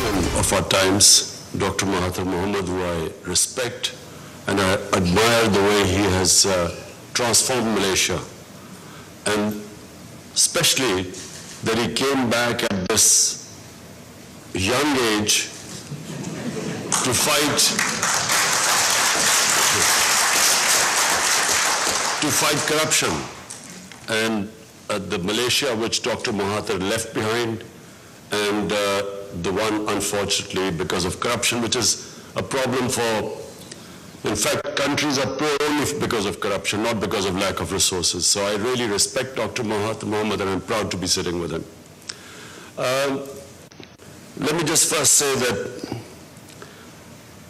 statesman of our times, Dr. Mahathir Mohamad, who I respect and I admire the way he has transformed Malaysia, and especially that he came back at this young age to fight corruption. And the Malaysia which Dr. Mahathir left behind, and the one, unfortunately, because of corruption, which is a problem for, in fact, countries are poor only because of corruption, not because of lack of resources. So I really respect Dr. Mahathir Mohamad, and I'm proud to be sitting with him. Let me just first say that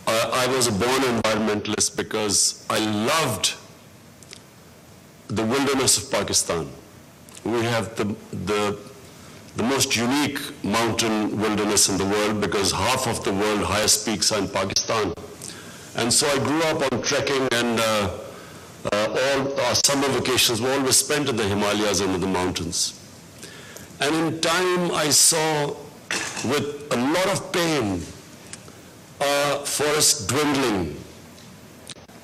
I was a born environmentalist because I loved the wilderness of Pakistan. We have the most unique mountain wilderness in the world, because half of the world's highest peaks are in Pakistan. And so I grew up on trekking, and all our summer vacations were always spent in the Himalayas and in the mountains. And in time I saw, with a lot of pain, forests dwindling,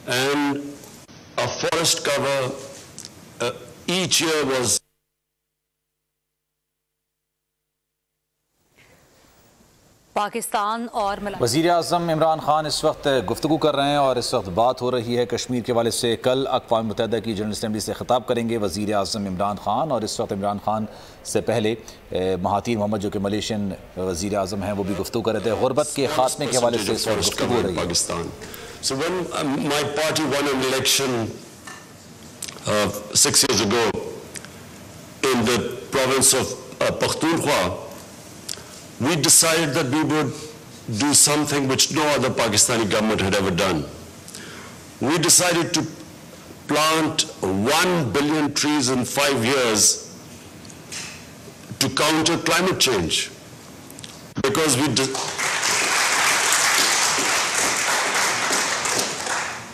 and our forest cover each year was Pakistan और वज़ीर आज़म इमरान खान इस वक्त गुफ्तगू कर रहे हैं और इस वक्त बात हो रही है कश्मीर के हवाले से। कल अक़वाम मुत्तहिदा की जनरल असम्बली से ख़िताब करेंगे वज़ीर आज़म इमरान खान, और इस वक्त इमरान खान से पहले महाथीर मोहम्मद जो कि मलेशियन वज़ीर आज़म हैं वो भी गुफ्तगू कर रहे थे। ग़ुरबत के ख़ात्मे के हवाले से इस वक्त गुफ्तगू हो रही है। So when my party won an election 6 years ago in the province of Pakhtunkhwa, we decided that we would do something which no other Pakistani government had ever done. We decided to plant 1 billion trees in 5 years to counter climate change, because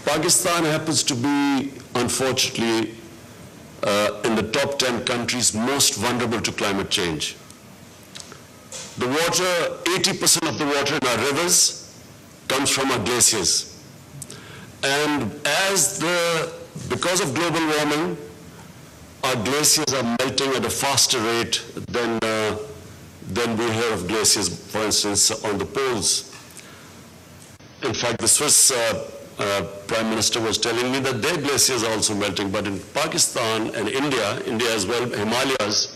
Pakistan happens to be, unfortunately, in the top 10 countries most vulnerable to climate change. The water, 80% of the water in our rivers comes from our glaciers. And because of global warming, our glaciers are melting at a faster rate than we hear of glaciers, for instance, on the poles. In fact, the Swiss Prime Minister was telling me that their glaciers are also melting. But in Pakistan and India as well, Himalayas,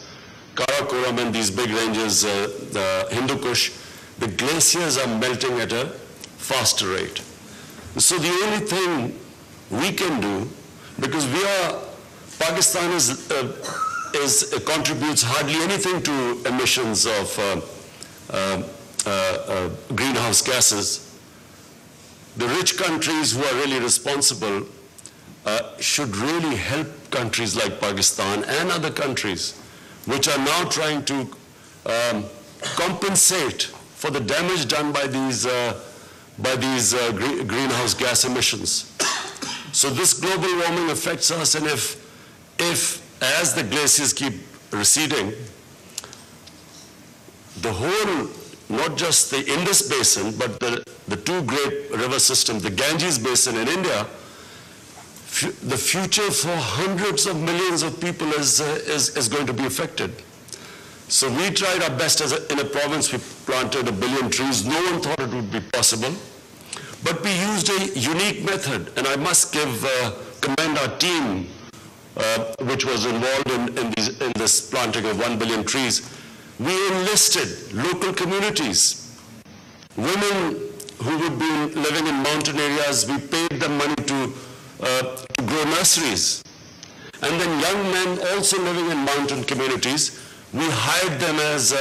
Karakoram and these big ranges, the Hindu Kush, the glaciers are melting at a faster rate. So the only thing we can do, because Pakistan contributes hardly anything to emissions of greenhouse gases. The rich countries who are really responsible should really help countries like Pakistan and other countries which are now trying to compensate for the damage done by these greenhouse gas emissions. So this global warming affects us, and if as the glaciers keep receding, the whole, not just the Indus Basin, but the two great river systems, the Ganges Basin in India, the future for hundreds of millions of people is going to be affected. So we tried our best. In a province, we planted 1 billion trees. No one thought it would be possible. But we used a unique method, and I must commend our team, which was involved in this planting of 1 billion trees. We enlisted local communities, women who would be living in mountain areas. We paid them money to grow nurseries. And then young men also living in mountain communities, we hired them as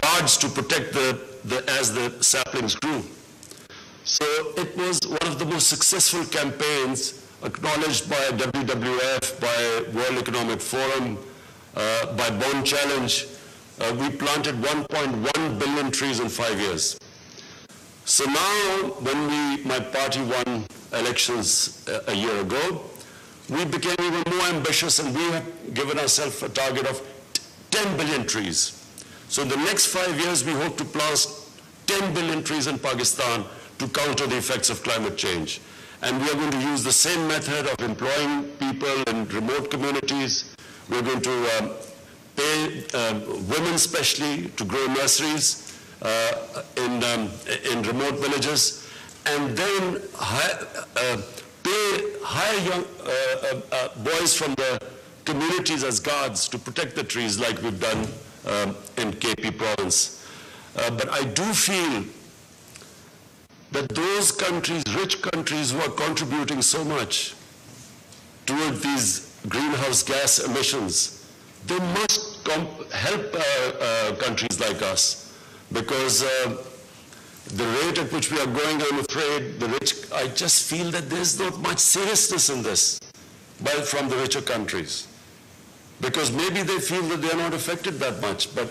guards to protect as the saplings grew. So it was one of the most successful campaigns acknowledged by WWF, by World Economic Forum, by Bond Challenge. We planted 1.1 billion trees in 5 years. So now, when my party won elections a year ago, we became even more ambitious, and we have given ourselves a target of 10 billion trees. So in the next 5 years, we hope to plant 10 billion trees in Pakistan to counter the effects of climate change. And we are going to use the same method of employing people in remote communities. We're going to pay women especially to grow nurseries in remote villages, and then hire young boys from the communities as guards to protect the trees like we've done in KP province. But I do feel that those countries, rich countries who are contributing so much toward these greenhouse gas emissions, they must help countries like us, because the rate at which we are going, I'm afraid, I just feel that there's not much seriousness in this from the richer countries, because maybe they feel that they're not affected that much, but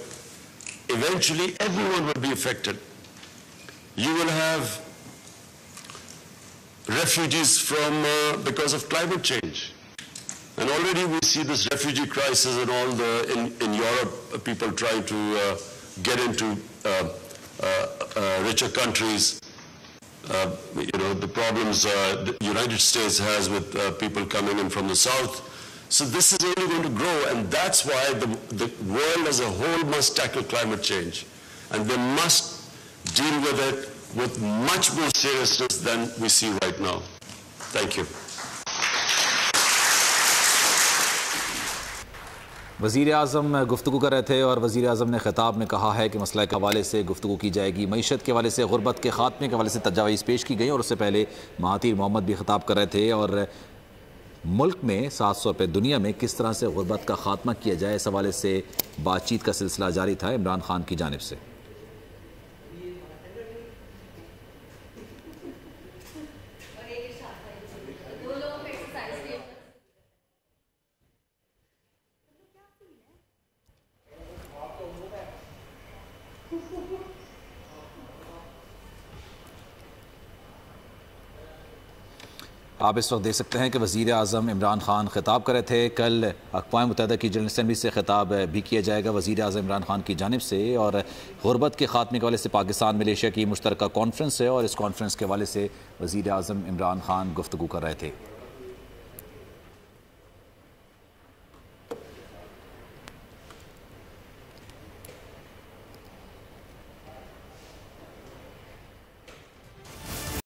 eventually everyone will be affected. You will have refugees because of climate change. And already we see this refugee crisis and in Europe, people trying to get into richer countries. The problems the United States has with people coming in from the south. So this is only going to grow, and that's why the world as a whole must tackle climate change. And they must deal with it with much more seriousness than we see right now. Thank you. वज़ीर आज़म गुफ्तगू कर रहे थे और वज़ीर आज़म ने ख़िताब में कहा है कि मसला के हवाले से गुफ्तगू की जाएगी, मईशत के हवाले से, गुरबत के ख़ात्मे के हवाले से तजावीज़ पेश की गई। और उससे पहले महातीर मोहम्मद भी ख़िताब कर रहे थे और मुल्क में 700 रुपये दुनिया में किस तरह से गुरबत का ख़ात्मा किया जाए, इस हवाले से बातचीत का सिलसिला जारी था इमरान खान की जानिब से। आप इस वक्त देख सकते हैं कि वज़ीर आज़म इमरान खान ख़िताब कर रहे थे। कल अक़वाम मुत्तहिदा की जनरल असम्बली से ख़िताब भी किया जाएगा वज़ीर आज़म इमरान खान की जानिब से। और गुरबत के ख़ात्मे के हवाले से पाकिस्तान मलेशिया की मुश्तरका कॉन्फ्रेंस है और इस कॉन्फ्रेंस के हवाले से वज़ीर आज़म इमरान खान गुफ्तगू कर रहे थे।